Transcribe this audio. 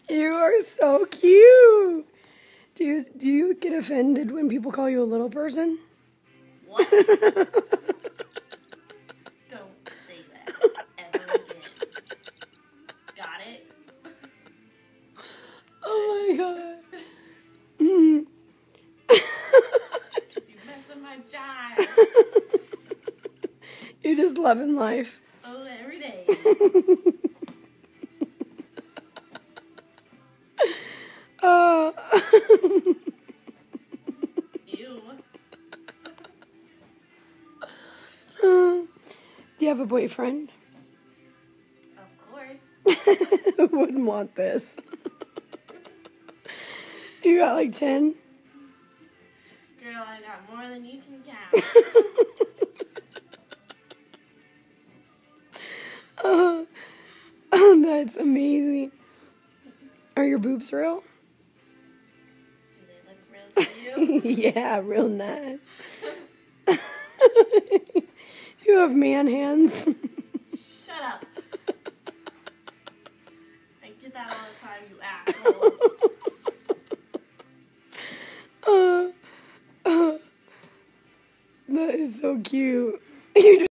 You are so cute. Do you get offended when people call you a little person? What? Don't say that ever again. Got it? Oh my god. You messed up my child. You're just loving life. Oh, every day. Oh. Ew. Do you have a boyfriend? Of course. Who wouldn't want this? You got like 10? Girl, I got more than you can count. Oh, that's amazing. Are your boobs real? Do they look real to you? Yeah, real nice. You have man hands. Shut up. I get that all the time, you asshole. That is so cute. You